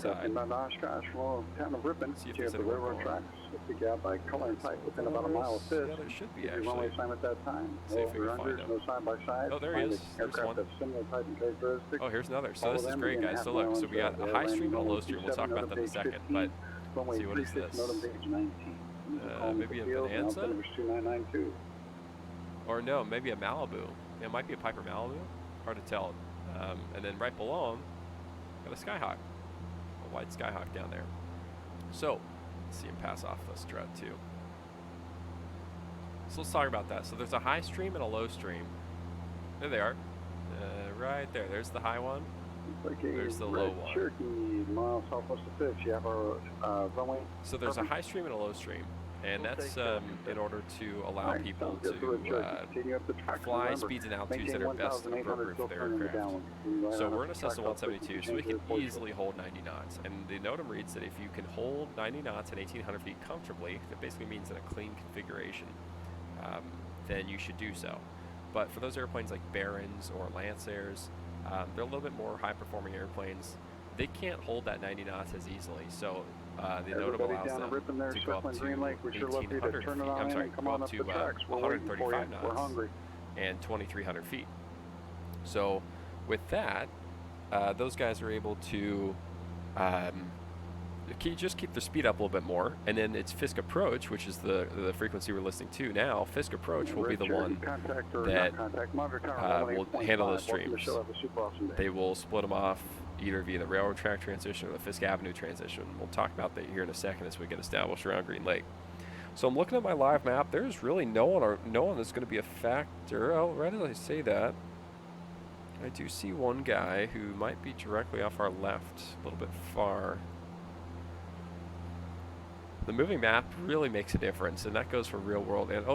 side. About Oshkosh, well, town of Ripon, See if you there's have the anyone railroad going. tracks. If you got by color and type within about a mile of Fisk. Yeah, there should be Your actually. runway time at that time. See if we can find unders, him. no side by side. Oh, there he Find is. the There's aircraft one. of similar type and characteristics. Oh, here's another. So Follow this is them, great, begin guys. half So mile look, so into we got a the high stream and a runway low stream. We'll talk 27, about that in a page second. 15, But runway see, what is 36, this? Notum page 19. Maybe a Bonanza? Number 2992. Or no, maybe a Malibu. It might be a Piper Malibu. Hard to tell. And then right below him, got a Skyhawk. A white Skyhawk down there. So, let's see him pass off the strut too. So let's talk about that. So there's a high stream and a low stream. There they are. Right there. There's the high one. Like there's the low one. Cherokee, mile southwest of Fisk. You have our runway. So there's a high stream and a low stream. And that's in order to allow people to fly speeds and altitudes that are best appropriate for their aircraft. So we're in a Cessna 172, so we can easily hold 90 knots. And the NOTAM reads that if you can hold 90 knots at 1,800 feet comfortably, that basically means in a clean configuration, then you should do so. But for those airplanes like Barons or Lancers, they're a little bit more high-performing airplanes. They can't hold that 90 knots as easily. So the NOTAM allows them to go up to 1,800 feet. I'm sorry, go up to 135 knots and 2,300 feet. So with that, those guys are able to just keep their speed up a little bit more. And then it's Fisk Approach, which is the frequency we're listening to now. Fisk Approach will be the one that will handle those streams. They will split them off either via the railroad track transition or the Fisk Avenue transition. We'll talk about that here in a second as we get established around Green Lake. So I'm looking at my live map. There's really no one that's going to be a factor. Oh, right as I say that, I do see one guy who might be directly off our left, a little bit far. The moving map really makes a difference, and that goes for real world. And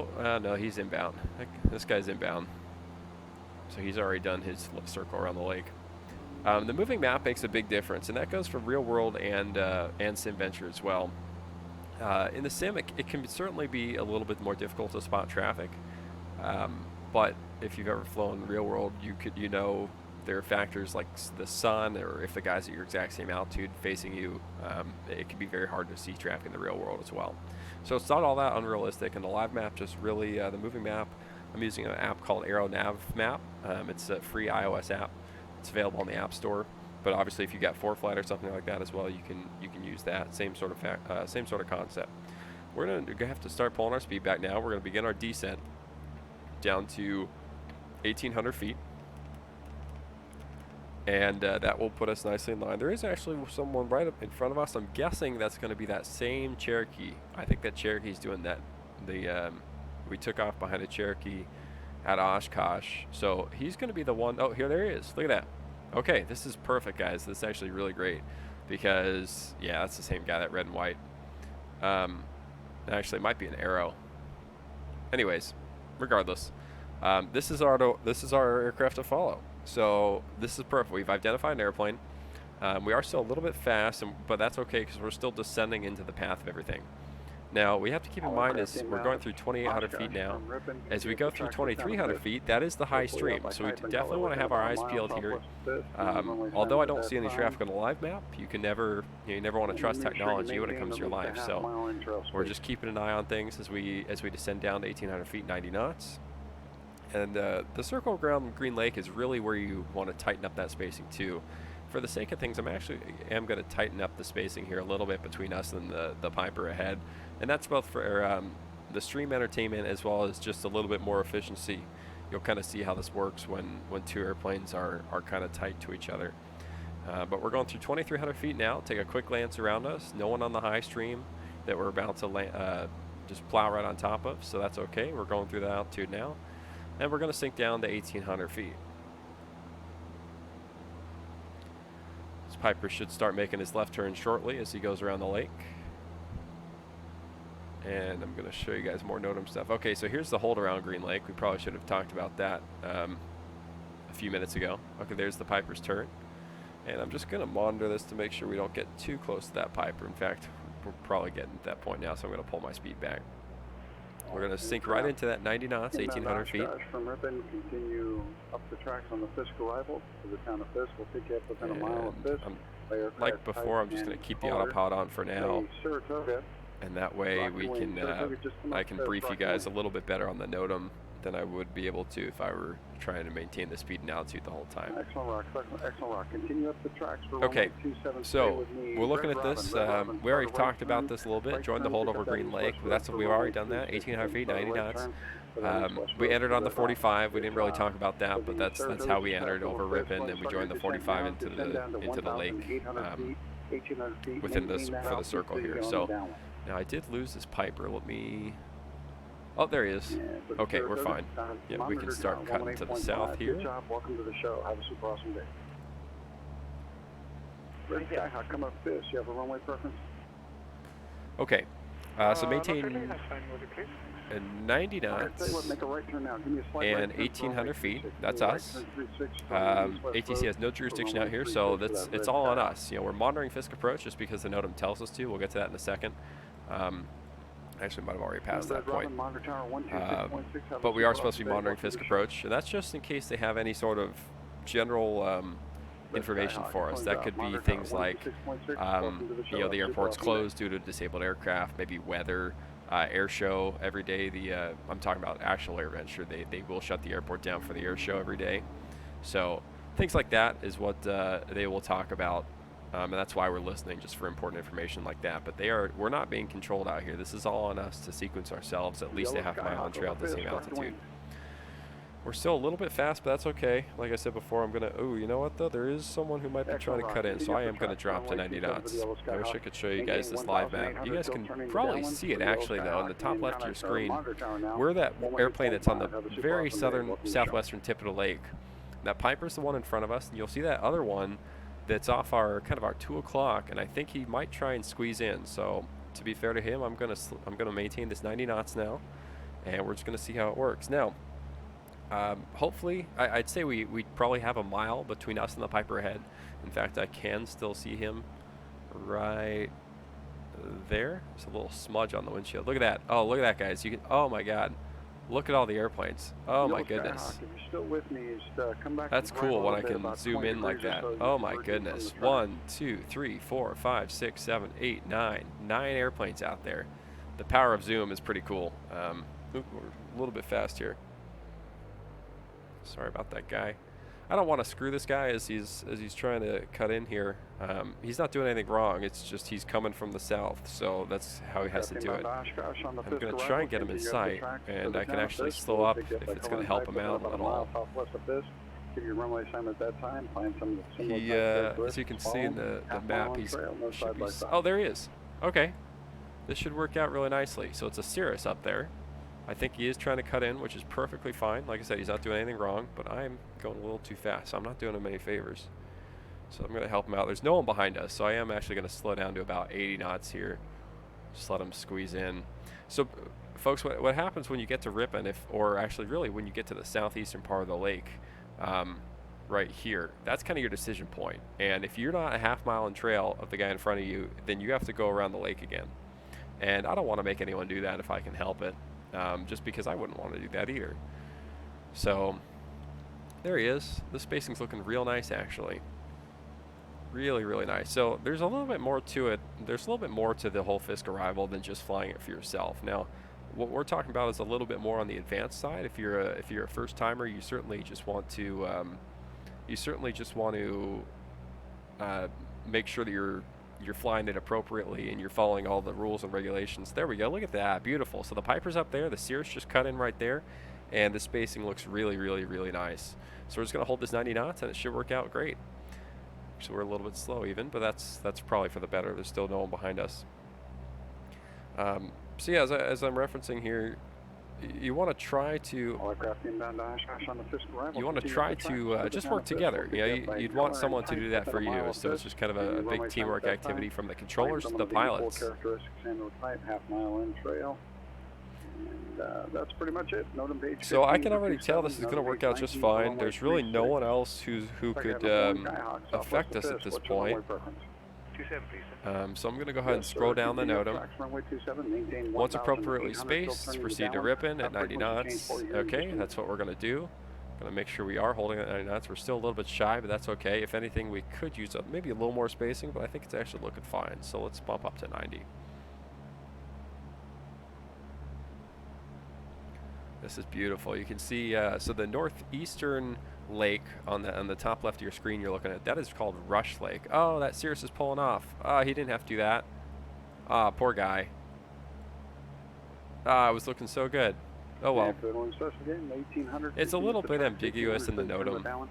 no, he's inbound. This guy's inbound. So he's already done his circle around the lake. The moving map makes a big difference, and that goes for real world and SimVenture as well. In the sim, it can certainly be a little bit more difficult to spot traffic, but if you've ever flown real world, you know there are factors like the sun, or if the guy's at your exact same altitude facing you, it can be very hard to see traffic in the real world as well. So it's not all that unrealistic, and the live map just really, the moving map, I'm using an app called AeroNav Map. It's a free iOS app. It's available on the App Store, but obviously if you got ForeFlight or something like that as well, you can use that same sort of concept. We're gonna have to start pulling our speed back now. We're gonna begin our descent down to 1,800 feet, and that will put us nicely in line. There is actually someone right up in front of us. I'm guessing that's going to be that same Cherokee. I think that Cherokee's doing that. We took off behind a Cherokee at Oshkosh, so he's going to be the one. Oh, there he is. Look at that. Okay, this is perfect, guys. This is actually really great because, yeah, that's the same guy, that red and white. Actually, it might be an Arrow. Anyways, regardless, this is our aircraft to follow. So this is perfect. We've identified an airplane. We are still a little bit fast, but that's okay because we're still descending into the path of everything. Now, we have to keep in mind is we're going through 2,800 feet now. As we go through 2,300 feet, that is the high stream. So we definitely want to have our eyes peeled here. Although I don't see any traffic on the live map, you never want to trust technology when it comes to your life. So we're just keeping an eye on things as we descend down to 1,800 feet, 90 knots. And the circle around Green Lake is really where you want to tighten up that spacing too. For the sake of things, I'm going to tighten up the spacing here a little bit between us and the Piper ahead. And that's both for the stream entertainment as well as just a little bit more efficiency. You'll kind of see how this works when two airplanes are kind of tight to each other. But we're going through 2,300 feet now. Take a quick glance around us. No one on the high stream that we're about to just plow right on top of, so that's okay. We're going through the altitude now. And we're going to sink down to 1,800 feet. This Piper should start making his left turn shortly as he goes around the lake. And I'm going to show you guys more NOTAM stuff. Okay, so here's the hold around Green Lake. We probably should have talked about that a few minutes ago. Okay, there's the Piper's turn. And I'm just going to monitor this to make sure we don't get too close to that Piper. In fact, we're probably getting to that point now, so I'm going to pull my speed back. We're going to sink right into that 90 knots, 1,800 feet. From Ripon, continue up the tracks on the Fisk Arrival to the town of Fisk. We'll pick you up within a mile of Fisk. like before, I'm just going to keep the autopilot on for now, Saratoga. and that way we can I can brief you guys a little bit better on the NOTAM than I would be able to if I were trying to maintain the speed and altitude the whole time. Excellent rock, excellent rock. Continue up the tracks for Okay, 27, so we're looking at this. We already talked about this a little bit. Joined the hold over Green Lake. That's what we've already done that. 1,800 feet, 90 knots. We entered on the 45. We didn't really talk about that, but that's how we entered over Ripon, and we joined the 45 into the lake within this for the circle here. So now I did lose this Piper. Let me. Oh, there he is. Okay, we're fine. Yeah, we can start cutting to the south here. Good job. Welcome to the show. Have a super awesome day. Red Skyhawk, come up Fisk. You have a runway preference? Okay, so maintain 90 knots Make a right turn now. Give me a slight and right turn 1,800 for feet. runway That's 36, us. 36, ATC has no jurisdiction out here, so it's all on us. You know, we're monitoring Fisk approach just because the NOTAM tells us to. We'll get to that in a second. Actually, might have already passed that point. But we are supposed to be monitoring Fisk approach, and that's just in case they have any sort of general information for us. That could be things like, you know, the airport's closed due to disabled aircraft, maybe weather, air show every day. I'm talking about actual AirVenture. They will shut the airport down for the air show every day. So things like that is what they will talk about. And that's why we're listening, just for important information like that. But we're not being controlled out here. This is all on us to sequence ourselves at least a half mile on trail at the same altitude. We're still a little bit fast, but that's okay. Like I said before, I'm gonna. Oh, you know what though? There is someone who might be trying to cut in, so I am gonna drop to 90 knots. I wish I could show you guys this live map. You guys can probably see it actually though, in the top left of your screen. We're that airplane that's on the very southwestern tip of the lake. That Piper's the one in front of us, and you'll see that other one that's off our 2 o'clock, and I think he might try and squeeze in. So to be fair to him, I'm gonna maintain this 90 knots now, and we're just gonna see how it works. Now, hopefully, I'd say we probably have a mile between us and the Piper ahead. In fact, I can still see him right there. There's a little smudge on the windshield. Look at that. Oh, look at that, guys. You can. Oh my God. Look at all the airplanes. Oh my goodness. That's cool when I can zoom in like that. Oh my goodness. 1, 2, 3, 4, 5, 6, 7, 8, 9. 9 airplanes out there. The power of zoom is pretty cool. We're a little bit fast here. Sorry about that guy. I don't want to screw this guy as he's trying to cut in here. He's not doing anything wrong. It's just he's coming from the south, so that's how he has to do it. I'm going to try and get him in sight, and I can actually slow up if it's going to help him out at all. He, as you can see in the map, he should be. Oh, there he is. Okay, this should work out really nicely. So it's a Cirrus up there. I think he is trying to cut in, which is perfectly fine. Like I said, he's not doing anything wrong, but I'm going a little too fast, so I'm not doing him any favors. So I'm going to help him out. There's no one behind us, so I am actually going to slow down to about 80 knots here. Just let him squeeze in. So, folks, what happens when you get to Ripon, or actually really when you get to the southeastern part of the lake, right here, that's kind of your decision point. And if you're not a half mile in trail of the guy in front of you, then you have to go around the lake again. And I don't want to make anyone do that if I can help it. Just because I wouldn't want to do that either. So there he is. The spacing's looking real nice, actually. Really, really nice. So there's a little bit more to it. There's a little bit more to the whole Fisk Arrival than just flying it for yourself. Now, what we're talking about is a little bit more on the advanced side. If you're a first timer, you certainly just want to make sure that you're flying it appropriately and you're following all the rules and regulations. There we go. Look at that. Beautiful. So the Piper's up there. The Cirrus just cut in right there. And the spacing looks really, really, really nice. So we're just going to hold this 90 knots, and it should work out great. So we're a little bit slow even, but that's probably for the better. There's still no one behind us. So yeah, as I'm referencing here, you want to try to just work together. You know, you'd want someone to do that for you. So it's just kind of a big teamwork activity from the controllers to the pilots. That's pretty much it. So I can already tell this is going to work out just fine. There's really no one else who could affect us at this point. So I'm going to go ahead and scroll down the NOTAM. Once appropriately spaced, proceed to Ripon at 90 knots. Okay, that's what we're going to do. Gonna make sure we are holding at 90 knots. We're still a little bit shy, but that's okay. If anything, we could use maybe a little more spacing, but I think it's actually looking fine. So let's bump up to 90. This is beautiful. You can see, so the northeastern lake on the top left of your screen you're looking at, that is called Rush Lake. Oh, that Cirrus is pulling off. He didn't have to do that. Poor guy. It was looking so good. Oh well. It's a little bit ambiguous in the NOTAM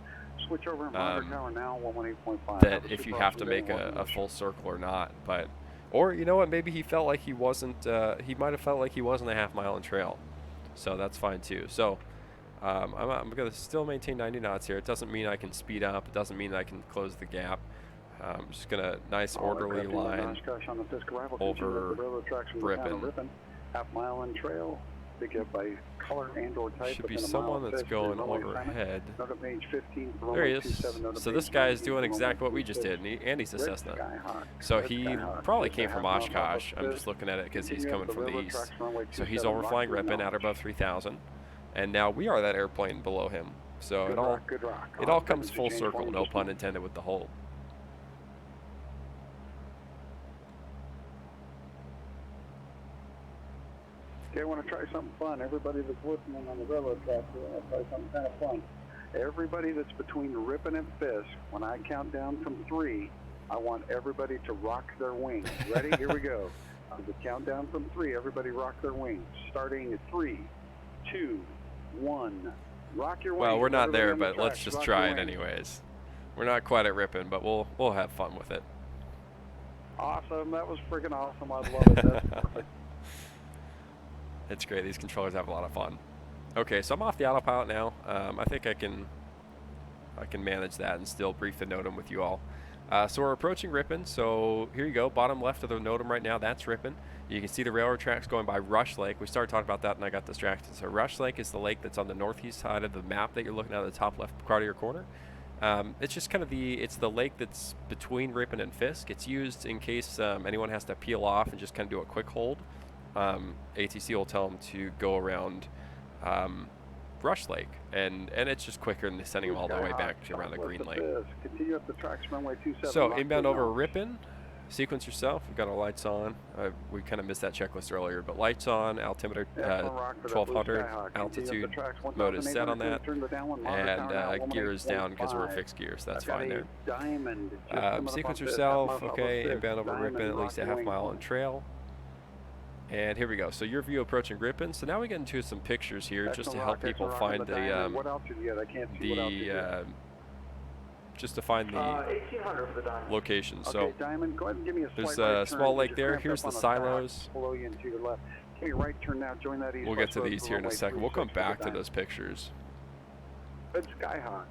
that if you have to make a full circle or not, but or you know what, maybe he felt like he wasn't. He might have felt like he wasn't a half-mile in trail, so that's fine too. So I'm gonna still maintain 90 knots here. It doesn't mean I can speed up. It doesn't mean I can close the gap. I'm just gonna nice orderly line over Ripon. Half-mile in trail. Pick up by color and/or type. Should be someone that's going overhead. Page 15, there he is. So this guy is doing exactly what we just did, and he's a Cessna. So he probably came from Oshkosh. I'm just looking at it because he's coming from the east. So he's overflying Ripon at above 3,000, and now we are that airplane below him. So it all comes full circle. No pun intended with the whole. Okay, I want to try something fun. Everybody that's listening on the railroad track, I want to try something kind of fun. Everybody that's between Ripon and Fisk, when I count down from 3, I want everybody to rock their wings. Ready? Here we go. The countdown from 3, everybody rock their wings. Starting at 3, 2, 1. Rock your wings. Well, we're not there, but let's just try it anyways. We're not quite at Ripon, but we'll have fun with it. Awesome. That was freaking awesome. I love it. That's perfect. It's great. These controllers have a lot of fun. Okay, so I'm off the autopilot now. I think I can manage that and still brief the NOTAM with you all. So we're approaching Ripon. So here you go, bottom left of the NOTAM right now. That's Ripon. You can see the railroad tracks going by Rush Lake. We started talking about that and I got distracted. So Rush Lake is the lake that's on the northeast side of the map that you're looking at the top left part of your corner. It's just kind of it's the lake that's between Ripon and Fisk. It's used in case anyone has to peel off and just kind of do a quick hold. ATC will tell them to go around Rush Lake, and it's just quicker than sending them all the way back to around the Green Lake. So inbound over Ripon, sequence yourself. We've got our lights on. We kind of missed that checklist earlier, but lights on, altimeter 1200, altitude mode is set on that, and gear is down because we're fixed gears. That's fine there. Sequence yourself. Okay, inbound over Ripon, at least a half-mile on trail. And here we go. So your view approaching Ripon. So now we get into some pictures here, just to help people find the just to find the location. So there's a small lake there. Here's the silos. We'll get to these here in a second. We'll come back to those pictures.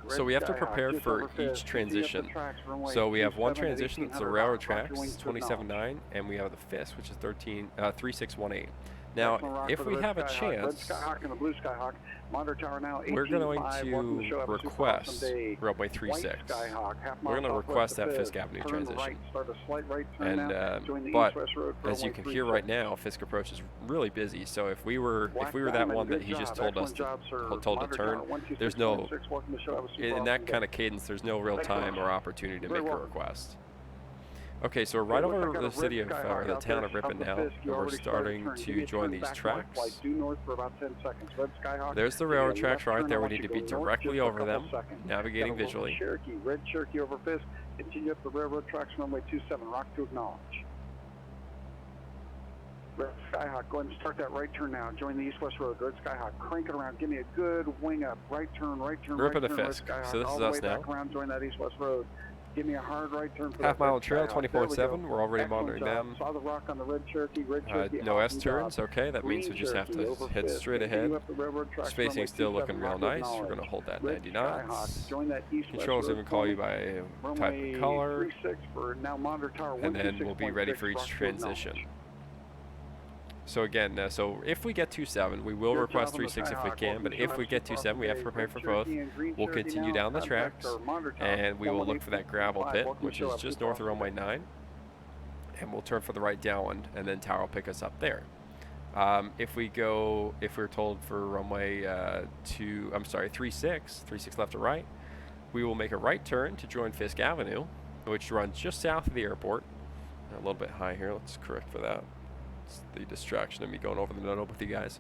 So we have to prepare for each transition. So we have one transition that's the railroad tracks, 27.9, and we have the Fisk, which is 3618. Now, if we have a chance, we're going to request runway 36. We're going to request that Fisk Avenue transition. And but as you can hear right now, Fisk approach is really busy. So if we were that one that he just told us to turn, there's no in that kind of cadence. There's no real time or opportunity to make a request. Okay, so we're right over the city of, or the town of Ripon now, and we're starting to join these tracks. There's the railroad tracks right there. We need to be directly over them, navigating visually. Red Cherokee over Fisk, continue up the railroad tracks, runway 27, rock to acknowledge. Red Skyhawk, go ahead and start that right turn now. Join the east-west road. Red Skyhawk, crank it around. Give me a good wing up. Right turn, right turn, Ripon right to turn. Fisk. So this is us now. Around, join that east-west road. Give me a hard right turn for half-mile trail, 20.7. We're already monitoring them. Saw the rock on the Red Cherokee, no S turns. Okay, that means we just have to head straight ahead. Spacing still looking real nice. We're going to hold that 90 knots. Controls even call you by type of color. And then we'll be ready for each transition. So again, so if we get 27, we will request 36 if we can, but if we get 27, we have to prepare for both. We'll continue down the tracks, and we will look for that gravel pit, which is just north of runway 9, and we'll turn for the right downwind, and then Tower will pick us up there. If we're told for runway 36 left to right, we will make a right turn to join Fisk Avenue, which runs just south of the airport. A little bit high here. Let's correct for that. It's the distraction of me going over the note with you guys.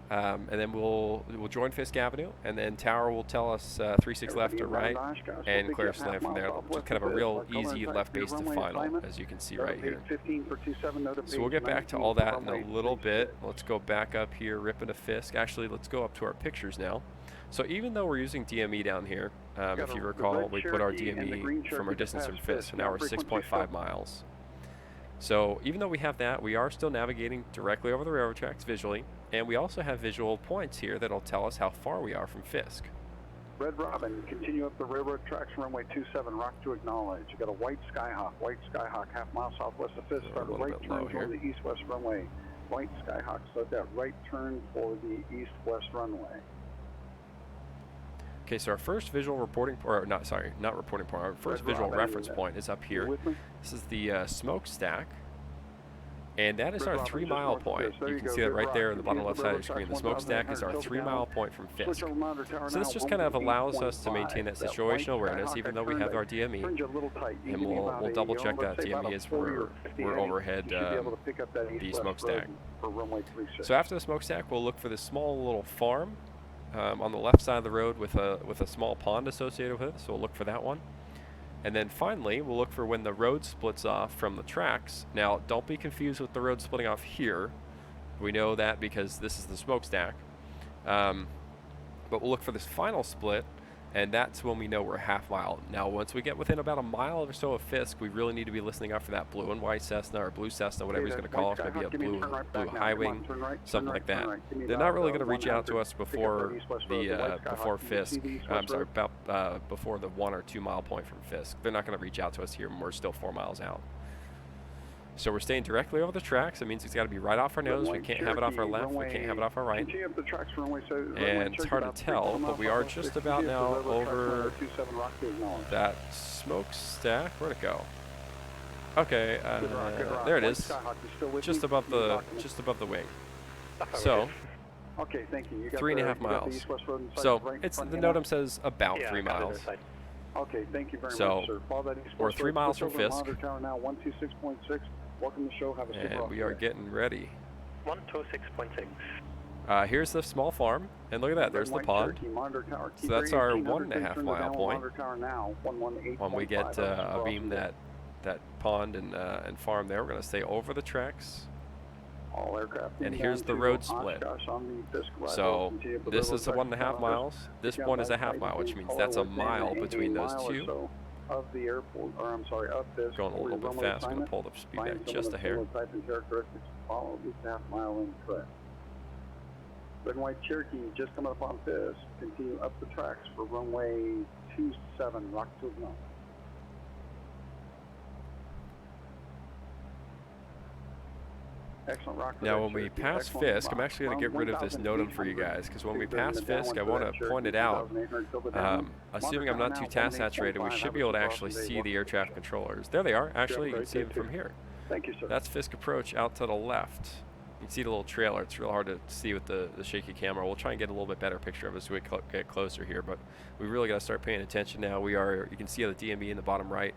And then we'll join Fisk Avenue, and then Tower will tell us 36 left to right, and clear us land from there. Just kind of a real easy left base to final, as you can see right here. So we'll get back to all that in a little bit. Let's go back up here, Ripon to Fisk. Actually, let's go up to our pictures now. So even though we're using DME down here, if you recall, we put our DME from our distance from Fisk, so now we're 6.5 miles. So even though we have that, we are still navigating directly over the railroad tracks visually, and we also have visual points here that'll tell us how far we are from Fisk. Red Robin, continue up the railroad tracks, runway 27, rock to acknowledge. You got a white Skyhawk, half mile southwest of Fisk, start a right turn for the east-west runway. White Skyhawk, start that right turn for the east-west runway. Okay, so our first visual reporting, or not reporting point, our first visual reference point is up here. This is the smokestack, and that is our 3 mile point. You can see that right there in the bottom left side of your screen. The smokestack is our 3 mile point from Fisk. So this just kind of allows us to maintain that situational awareness, even though we have our DME, and we'll double check that DME as we're overhead the smokestack. So after the smokestack, we'll look for this small little farm on the left side of the road with a small pond associated with it, so we'll look for that one. And then finally, we'll look for when the road splits off from the tracks. Now, don't be confused with the road splitting off here. We know that because this is the smokestack. But we'll look for this final split, and that's when we know we're a half mile. Now, once we get within about a mile or so of Fisk, we really need to be listening out for that blue and white Cessna, or blue Cessna, whatever he's going to call it. It's going to be a blue high wing, something like that. They're not really going to reach out to us before before Fisk. I'm sorry, about before the 1 or 2 mile point from Fisk. They're not going to reach out to us here when we're still 4 miles out. So we're staying directly over the tracks. It means it's got to be right off our nose. We can't have it off our left. We can't have it off our right. And it's hard to tell, but we are just about now over that smokestack. Where'd it go? Okay, there it is. Just above the wing. So, okay, thank you. 3.5 miles. So it's the NOTAM says about 3 miles. Okay, thank you very so much, sir. We're 3 miles from Fisk. Now 126.6. Welcome to the show. Have a and we are getting ready. 126.6. Here's the small farm, and look at that. There's the pond. So that's our 1.5 mile point. When we get abeam that pond and farm there, we're going to stay over the tracks. All aircraft and here's the road split. So this is 1.5 miles. This one is a half mile, which means that's a mile between those two. Of the airport, or I'm sorry, of this. Going a little bit fast. I'm going to pull the speed back just a hair. Type and characteristics follow at least a half mile in correct. Red and white Cherokee just coming up on Fisk. Continue up the tracks for runway 27, rock to acknowledge. Excellent, rock. Now, when we pass Fisk, I'm actually going to get rid of this NOTAM for you guys, because when we pass Fisk, I want to point it out. Assuming I'm not too task saturated, we should be able to actually see the air traffic controllers. There they are. Actually, you can see them from here. Thank you, sir. That's Fisk approach out to the left. You can see the little trailer. It's real hard to see with the shaky camera. We'll try and get a little bit better picture of it as we get closer here, but we really got to start paying attention now. You can see the DME in the bottom right.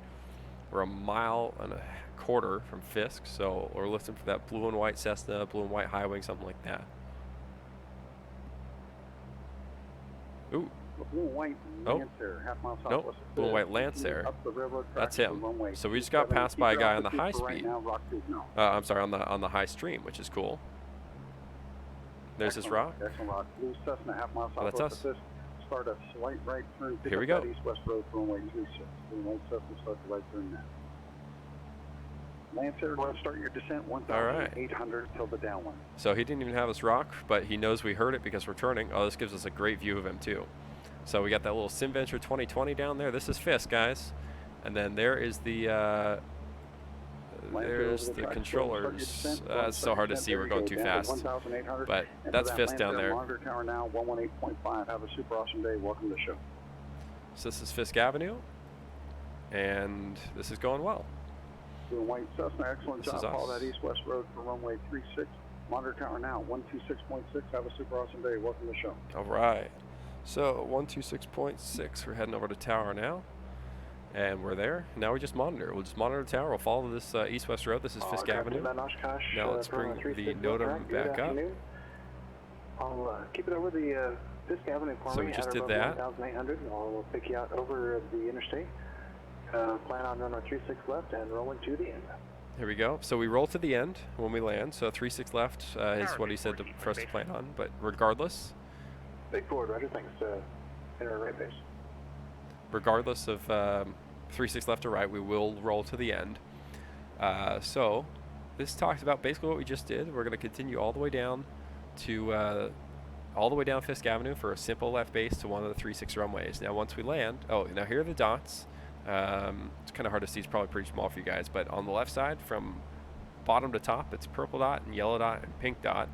We're a mile and a quarter from Fisk, so we're listening for that blue and white Cessna, blue and white high wing, something like that. Ooh. Blue and white Lancer, half mile southwest. Nope, blue and white Lancer. That's him. So we just got passed by a guy on the high speed. I'm sorry, on the high stream, which is cool. There's his rock. Excellent rock. Blue Cessna, half mile southwest. That's us. Start a slight right turn. Here we go. East-west road for runway 36. Blue and white Cessna, start the right turn now. Lancer, let's start your descent 1,800 till the downwind. So he didn't even have us rock, but he knows we heard it because we're turning. Oh, this gives us a great view of him too. So we got that little SimVenture 2020 down there. This is Fisk, guys. And then there is there's the controllers. It's so hard to see. We're going too fast. But that's Fisk down there. Monitor tower now, 118.5. Have a super awesome day. Welcome to the show. So this is Fisk Avenue, and this is going well. Blue and white Cessna, excellent job. Follow that east-west road for runway 36. Monitor tower now, 126.6. Have a super awesome day. Welcome to the show. All right. So 126.6. We're heading over to tower now. And we're there. Now we just monitor. We'll just monitor the tower. We'll follow this east-west road. This is Fisk Avenue. Oshkosh, Now let's bring the NOTAM back up. I'll keep it over the Fisk Avenue for me. So we just did that. 1,800. I'll pick you out over the interstate. Plan on runway 36 left and rolling to the end. Here we go. So we roll to the end when we land. So 36 left is what he said for us to plan on. But regardless. Big forward, Roger. Thanks. Enter right base. Regardless of 36 left or right, we will roll to the end. So this talks about basically what we just did. We're going to continue all the way down to Fisk Avenue for a simple left base to one of the 36 runways. Now once we land, now here are the dots. It's kind of hard to see. It's probably pretty small for you guys, but on the left side from bottom to top, it's purple dot and yellow dot and pink dot.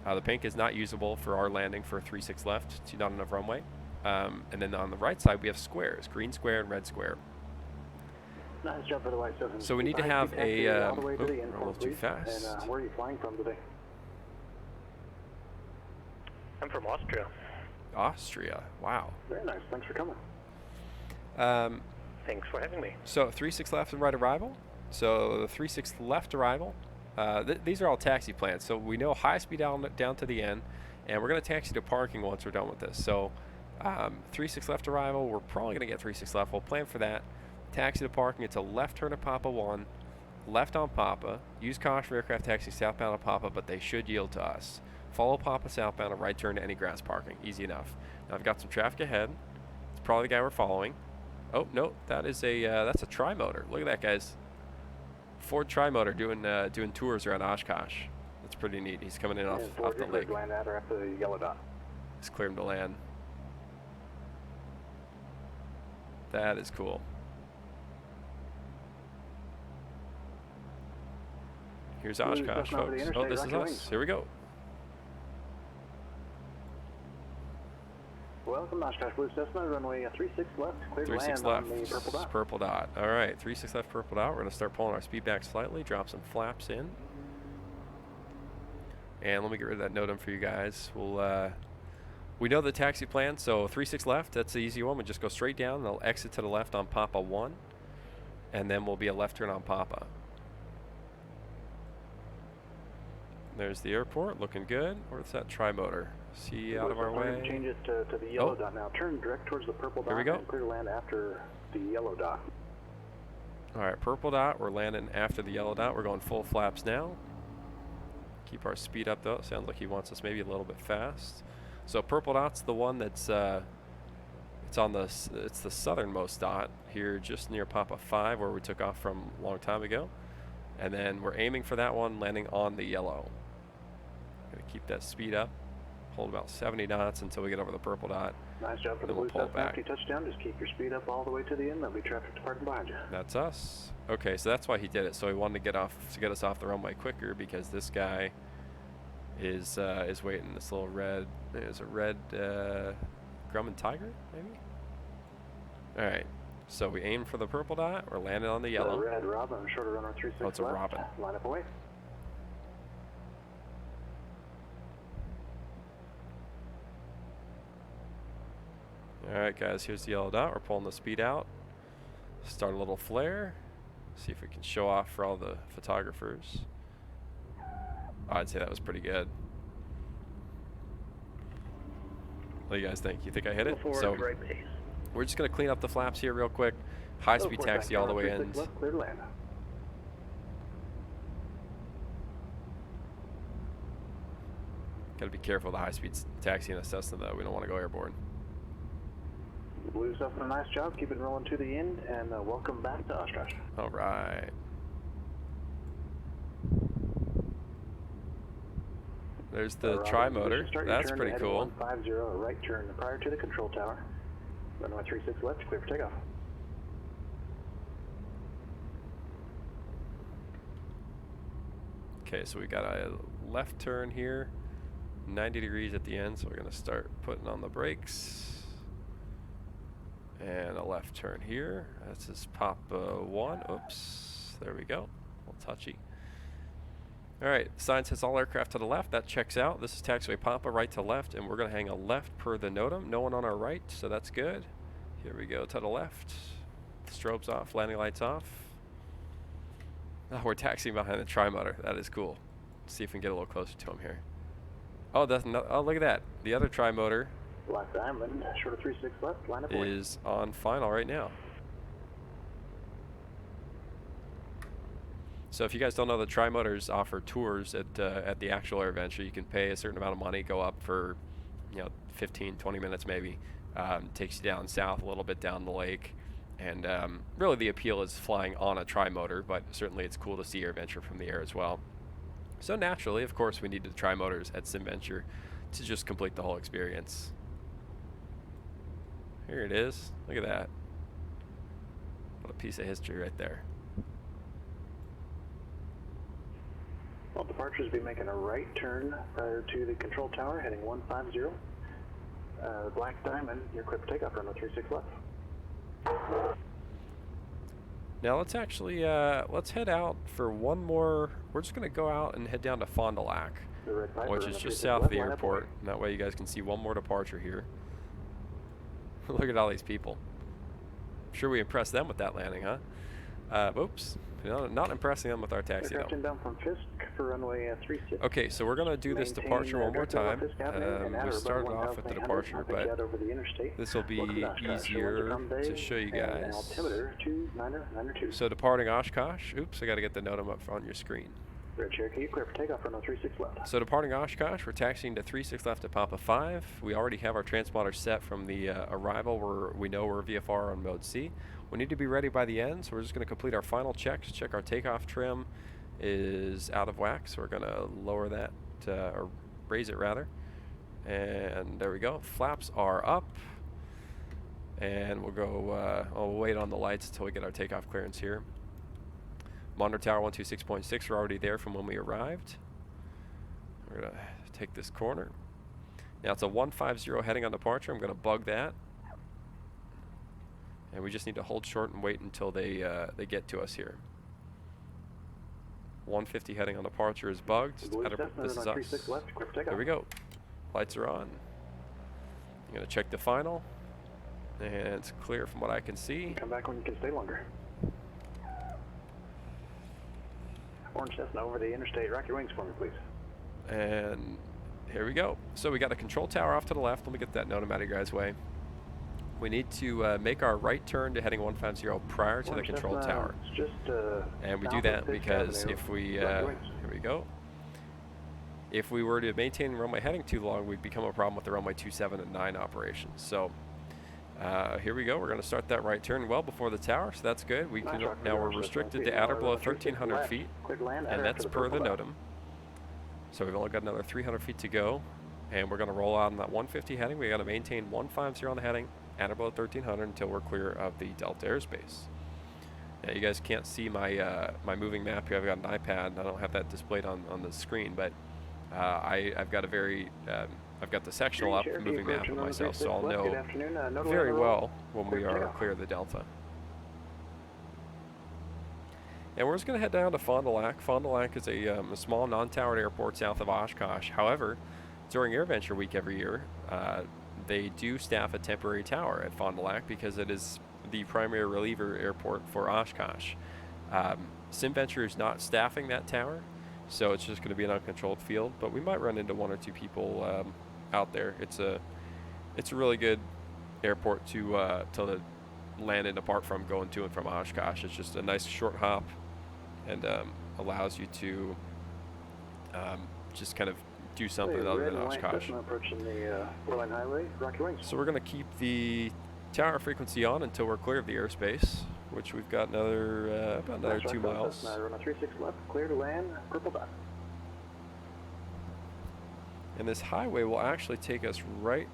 The pink is not usable for our landing for 36 left. It's not enough runway. And then on the right side we have squares, green square and red square. Nice job for the white 7. So we need to have a all the way to the end, almost too fast. And where are you flying from today? I'm from Austria. Austria. Wow. Very nice. Thanks for coming. Thanks for having me. So 36 left and right arrival. So the 36 left arrival. These are all taxi plans. So we know high speed down to the end, and we're going to taxi to parking once we're done with this. So 36 left arrival. We're probably going to get 36 left. We'll plan for that. Taxi to parking. It's a left turn at Papa 1, left on Papa. Use caution for aircraft taxi southbound at Papa, but they should yield to us. Follow Papa southbound and right turn to any grass parking. Easy enough. Now I've got some traffic ahead. It's probably the guy we're following. Oh no, that's a tri-motor. Look at that, guys. Ford tri-motor doing tours around Oshkosh. That's pretty neat. He's coming in off the lake. Land at or after the yellow dot. He's cleared him to land. That is cool. Here's Oshkosh, folks. Oh, this is us. Here we go. Welcome, Oshkosh Blue Cessna, runway 36 left. Clear to 36 land left. on the purple dot. Purple dot. All right, 36 left, purple dot. We're going to start pulling our speed back slightly, drop some flaps in. And let me get rid of that NOTAM for you guys. We know the taxi plan, so 36 left, that's the easy one. We just go straight down, and they'll exit to the left on Papa 1, and then we'll be a left turn on Papa. There's the airport, looking good. Where's that tri-motor? See out of our way. Change it to the yellow dot now. Turn direct towards the purple dot. Here we go. And clear to land after the yellow dot. All right, purple dot. We're landing after the yellow dot. We're going full flaps now. Keep our speed up though. It sounds like he wants us maybe a little bit fast. So purple dot's the one that's it's the southernmost dot here, just near Papa 5, where we took off from a long time ago. And then we're aiming for that one, landing on the yellow. Gonna keep that speed up. Hold about 70 knots until we get over the purple dot. Nice job for the Then we'll blue pull Cessna. back. After you touch down, just keep your speed up all the way to the end. There'll be traffic departing behind you. That's us. Okay, so that's why he did it. So he wanted to get us off the runway quicker, because this guy is waiting. This little red, there's a red Grumman Tiger, maybe. All right. So we aim for the purple dot. We're landing on the yellow. The red Robin, shorter runner 36 Oh, it's a left. Robin. Line up away. All right, guys, here's the yellow dot. We're pulling the speed out. Start a little flare. See if we can show off for all the photographers. I'd say that was pretty good. What do you guys think? You think I hit it? So right base. we're just going to clean up the flaps here real quick. High-speed taxi all the way in. Left, clear to land. Got to be careful of the high-speed taxi in a Cessna, though. We don't want to go airborne. Blue Cessna, nice job. Keep it rolling to the end, and welcome back to Oshkosh. All right. There's the tri-motor. That's pretty cool. 150, a right turn prior to the control tower. Runway 36 left, clear for takeoff. Okay, so we got a left turn here, 90 degrees at the end, so we're going to start putting on the brakes. And a left turn here. That's his Papa 1. Oops, there we go. A little touchy. All right, sign says all aircraft to the left. That checks out. This is taxiway Pampa, right to left, and we're going to hang a left per the NOTAM. No one on our right, so that's good. Here we go to the left. Strobes off, landing lights off. Oh, we're taxiing behind the tri-motor. That is cool. Let's see if we can get a little closer to him here. Oh, that's oh, look at that. The other tri-motor Black Diamond, short of 36 left, line up is on final right now. So if you guys don't know, the tri-motors offer tours at the actual AirVenture. You can pay a certain amount of money, go up for 15, 20 minutes maybe. Takes you down south a little bit down the lake. And really the appeal is flying on a tri-motor, but certainly it's cool to see AirVenture from the air as well. So naturally, of course, we need the tri-motors at SimVenture to just complete the whole experience. Here it is. Look at that. What a piece of history right there. Well, departures will be making a right turn prior to the control tower, heading 150. Black Diamond, you're clear for takeoff, runway 36 left. Now let's actually, let's head out for one more. We're just going to go out and head down to Fond du Lac, which is just south of the airport. And that way you guys can see one more departure here. Look at all these people. I'm sure we impressed them with that landing, huh? Oops. Not impressing them with our taxi though. Inbound from Fisk for runway 36. Okay, so we're going to do this departure one more time. We started off with the departure, but this will be easier to show you guys. So departing Oshkosh. Oops, I got to get the NOTAM up on your screen. Red Cherokee, clear for takeoff, runway 36 left. So departing Oshkosh, we're taxiing to 36 left to Pampa 5. We already have our transponder set from the arrival where we know we're VFR on mode C. We need to be ready by the end, so we're just going to complete our final checks. Check our takeoff trim is out of whack, so we're going to lower that, or raise it rather. And there we go. Flaps are up. And we'll go, we'll wait on the lights until we get our takeoff clearance here. Monitor tower 126.6, we're already there from when we arrived. We're going to take this corner. Now it's a 150 heading on departure. I'm going to bug that. And we just need to hold short and wait until they get to us here. 150 heading on departure is bugged. This is us. There we go. Lights are on. I'm going to check the final. And it's clear from what I can see. Come back when you can stay longer. Orange Cessna over the interstate. Rock your wings for me, please. And here we go. So we got a control tower off to the left. Let me get that NOTAM out of your guys' way. We need to make our right turn to heading 150 prior to the control tower. And we do that because if we, here we go. If we were to maintain runway heading too long, we'd become a problem with the runway 27 and 9 operations. So here we go. We're going to start that right turn well before the tower, so that's good. We can now we're restricted to at or below 1,300 feet, and that's per the NOTAM. So we've only got another 300 feet to go, and we're going to roll out on that 150 heading. We got to maintain 150 on the heading, at or below 1,300 until we're clear of the Delta airspace. Now you guys can't see my my moving map here. I've got an iPad. I don't have that displayed on the screen, but I've got a very I've got the sectional up moving map of myself, so I'll know very well when we are clear of the Delta. And we're just going to head down to Fond du Lac. Fond du Lac is a small non-towered airport south of Oshkosh. However, during AirVenture week every year, they do staff a temporary tower at Fond du Lac because it is the primary reliever airport for Oshkosh. SimVenture is not staffing that tower, so it's just going to be an uncontrolled field, but we might run into one or two people out there. It's a really good airport to land in apart from going to and from Oshkosh. It's just a nice short hop and allows you to just kind of do something other than Oshkosh. So we're going to keep the tower frequency on until we're clear of the airspace, which we've got another about another 2 miles. Runway 36 left, clear to land, purple dot. And this highway will actually take us right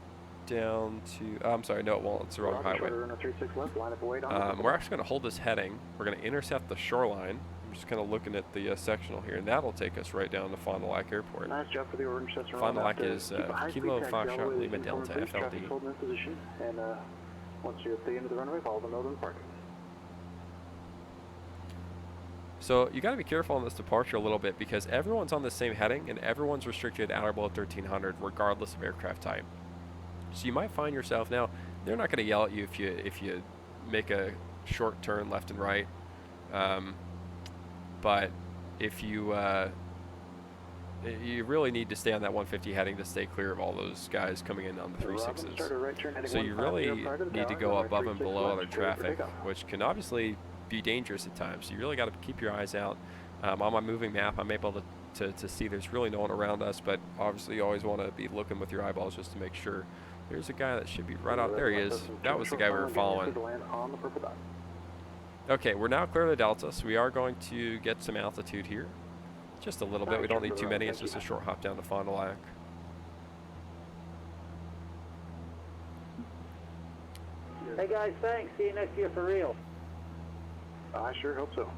down to, I'm sorry, no it won't, it's the wrong highway. We're actually going to hold this heading. We're going to intercept the shoreline. I'm just kind of looking at the sectional here, and that'll take us right down to Fond du Lac Airport. Nice job for the orange. Fond du Lac is Kilo Foxtrot Lima Delta FLD. And once you're at the end of the runway, follow the NOTAM park. So you got to be careful on this departure a little bit because everyone's on the same heading and everyone's restricted outer below 1300 regardless of aircraft type. So you might find yourself now, they're not going to yell at you if you make a short turn left and right. But if you you really need to stay on that 150 heading to stay clear of all those guys coming in on the 36s. So you really need to go above and below other traffic, which can obviously be dangerous at times. So you really got to keep your eyes out. On my moving map, I'm able to see there's really no one around us, but obviously you always want to be looking with your eyeballs just to make sure. There's a guy that should be right out there. He is. That was the guy we were following. Okay, we're now clear of the Delta, so we are going to get some altitude here. Just a little bit. We don't need too many. It's just a short hop down to Fond du Lac. Hey guys, thanks. See you next year for real. I sure hope so.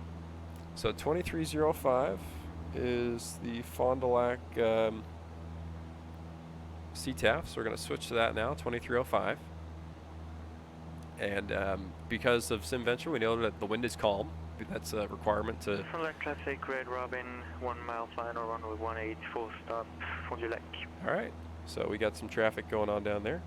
So 2305 is the Fond du Lac CTAF, so we're going to switch to that now, 2305. And because of SimVenture, we know that the wind is calm. That's a requirement to... Fond du Lac traffic, Red Robin, 1 mile final, runway 18, full stop, Fond du Lac. All right, so we got some traffic going on down there.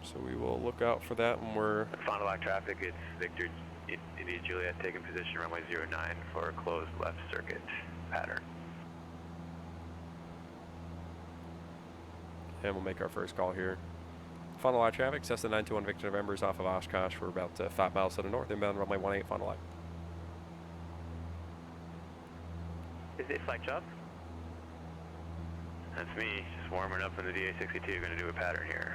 So we will look out for that when we're... Fond du Lac traffic, it's Victor, India Juliet, taking position runway 09 for a closed left circuit pattern. And we'll make our first call here. Fond du Lac traffic, Cessna 921 Victor November is off of Oshkosh. We're about 5 miles to the north, inbound runway 18, Fond du Lac. Is it flight job? That's me, just warming up in the DA-62, going to do a pattern here.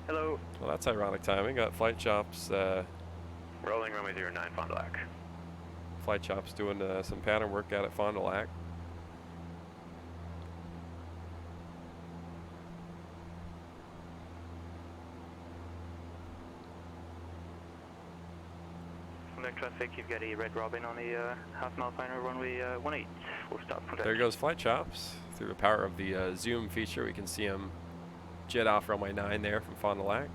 Hello. Well, that's ironic timing. Got Flight Chops. Rolling runway 09, Fond du Lac. Flight Chops doing some pattern work out at Fond du Lac. Fond du Lac traffic, you've got a Red Robin on the half mile final, runway 18, full stop. There goes Flight Chops. Through the power of the zoom feature, we can see him jet off runway 9 there from Fond du Lac.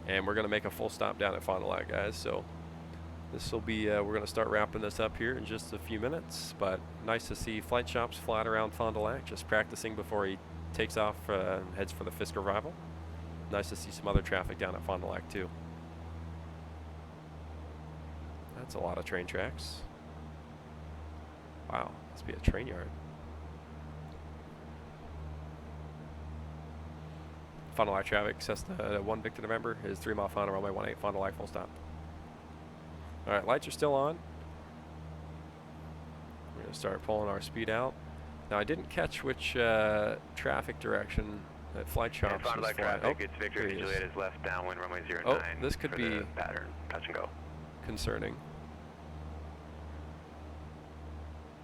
And we're going to make a full stop down at Fond du Lac, guys. So this will be, we're going to start wrapping this up here in just a few minutes. But nice to see Flight Chops flying around Fond du Lac, just practicing before he takes off and heads for the Fisk Arrival. Nice to see some other traffic down at Fond du Lac, too. That's a lot of train tracks. Wow, must be a train yard. Fond du Lac traffic, Cessna 1 Victor November is 3 mile final, runway 18, Fond du Lac, full stop. All right, lights are still on. We're going to start pulling our speed out. Now, I didn't catch which traffic direction that Flight Chops Fond du was Lac flying. traffic, it's Victor, India Juliet is left downwind runway 09. Oh, this could for be the pattern, touch and go. concerning.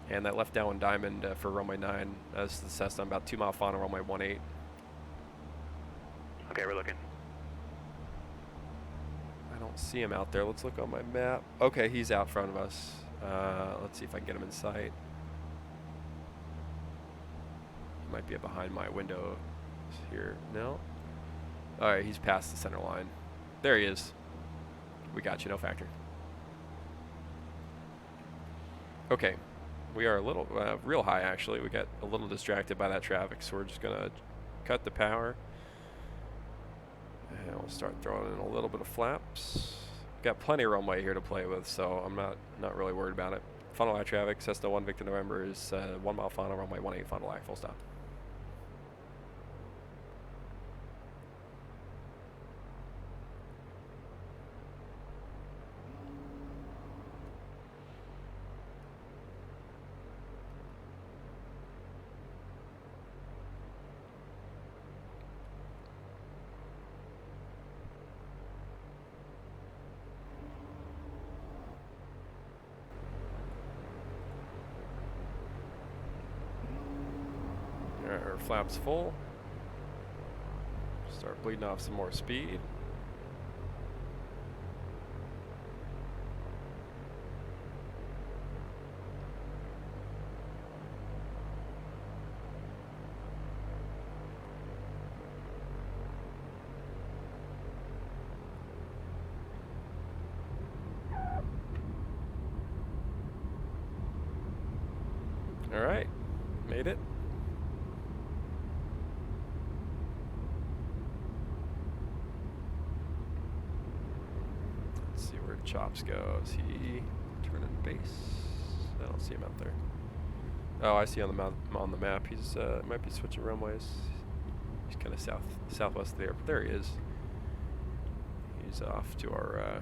And that left downwind diamond for runway 9 as the Cessna about 2 mile final, runway 18. Okay, we're looking. I don't see him out there. Let's look on my map. Okay, he's out front of us. Let's see if I can get him in sight. He might be behind my window here. No? All right, he's past the center line. There he is. We got you, no factor. Okay, we are a little, real high actually. We got a little distracted by that traffic, so we're just gonna cut the power. And we'll start throwing in a little bit of flaps. Got plenty of runway here to play with, so I'm not really worried about it. Fond du Lac traffic, Cessna 1 Victor November is 1 mile final, runway 18, Fond du Lac, full stop. Our flaps full. Start bleeding off some more speed. All right, made it. Let's see where Chops goes. He turning base. I don't see him out there. Oh, I see on the map. He's might be switching runways. He's kind of southwest there, but there he is. He's off to our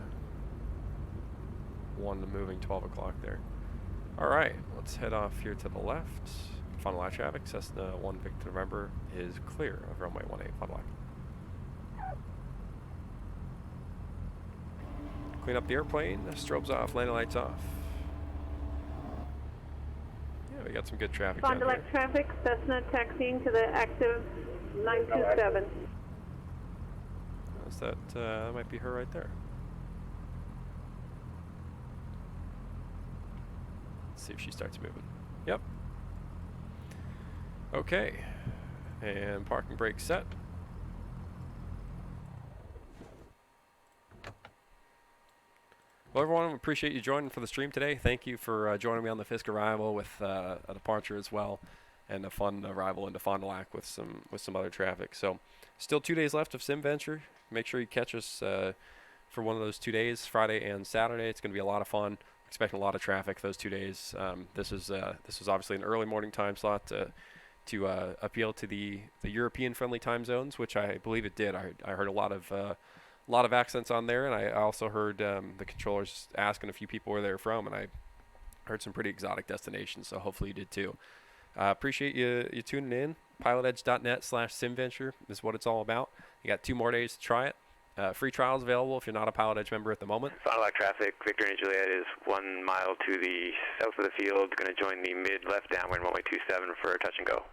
one moving 12 o'clock there. All right, let's head off here to the left. Fond du Lac traffic, Cessna 1 Victor November is clear of runway 18, Fond du Lac. Clean up the airplane, strobes off, landing lights off. Yeah, we got some good traffic Fond du down Lac here. traffic, Cessna taxiing to the active 927. Is that might be her right there. Let's see if she starts moving. Yep. Okay. And parking brake set. Well, everyone, we appreciate you joining for the stream today. Thank you for joining me on the Fisk Arrival with a departure as well, and a fun arrival into Fond du Lac with some other traffic. So, still 2 days left of SimVenture. Make sure you catch us for one of those 2 days, Friday and Saturday. It's going to be a lot of fun. Expecting a lot of traffic those 2 days. This is obviously an early morning time slot to appeal to the European friendly time zones, which I believe it did. I heard a lot of accents on there, and I also heard the controllers asking a few people where they're from, and I heard some pretty exotic destinations. So hopefully you did too. Appreciate you tuning in. PilotEdge.net/SimVenture is what it's all about. You got 2 more days to try it. Free trials available if you're not a Pilot Edge member at the moment. Fond du Lac traffic, Victor and Juliet is 1 mile to the south of the field. Going to join the mid-left downwind runway 27 for a touch and go.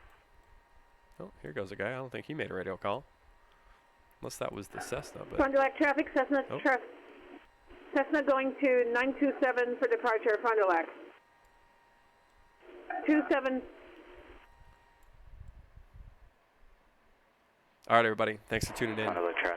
Oh, here goes a guy. I don't think he made a radio call. Unless that was the Cessna. But Fond du Lac traffic, Cessna, Cessna going to 927 for departure, Fond du Lac. 27. all right, everybody. Thanks for tuning in.